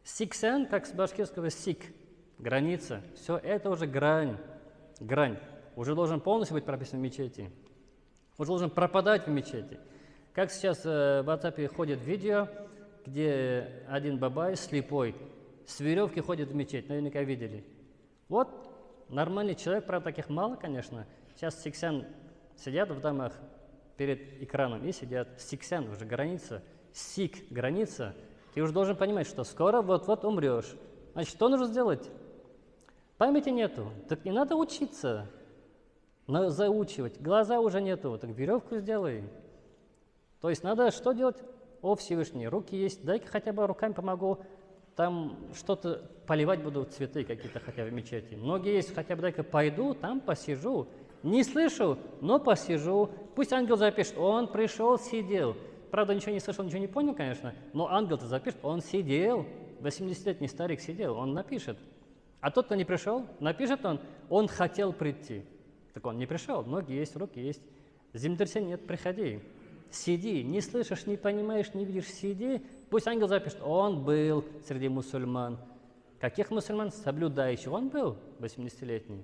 Сиксян, как с башкирского сик, граница. Все это уже грань. Грань. Уже должен полностью быть прописан в мечети. Уже должен пропадать в мечети. Как сейчас в WhatsApp ходит видео, где один бабай слепой с веревки ходит в мечеть. Наверняка видели. Вот нормальный человек, правда, таких мало, конечно. Сейчас сиксян сидят в домах перед экраном и сидят. Сиксян уже граница. Сик граница. Ты уже должен понимать, что скоро вот-вот умрешь. Значит, что нужно сделать? Памяти нету. Так не надо учиться. Надо заучивать. Глаза уже нету. Так веревку сделай. То есть надо что делать? О, Всевышний, руки есть. Дай-ка хотя бы руками помогу. Там что-то поливать буду, цветы какие-то хотя бы в мечети. Ноги есть, хотя бы дай-ка пойду, там посижу. Не слышу, но посижу. Пусть ангел запишет. Он пришел, сидел. Правда, ничего не слышал, ничего не понял, конечно, но ангел-то запишет, он сидел, 80-летний старик сидел, он напишет. А тот, кто не пришел, напишет он хотел прийти. Так он не пришел, ноги есть, руки есть, землетрясения нет, приходи. Сиди, не слышишь, не понимаешь, не видишь, сиди. Пусть ангел запишет, он был среди мусульман. Каких мусульман? Соблюдающих. Он был 80-летний.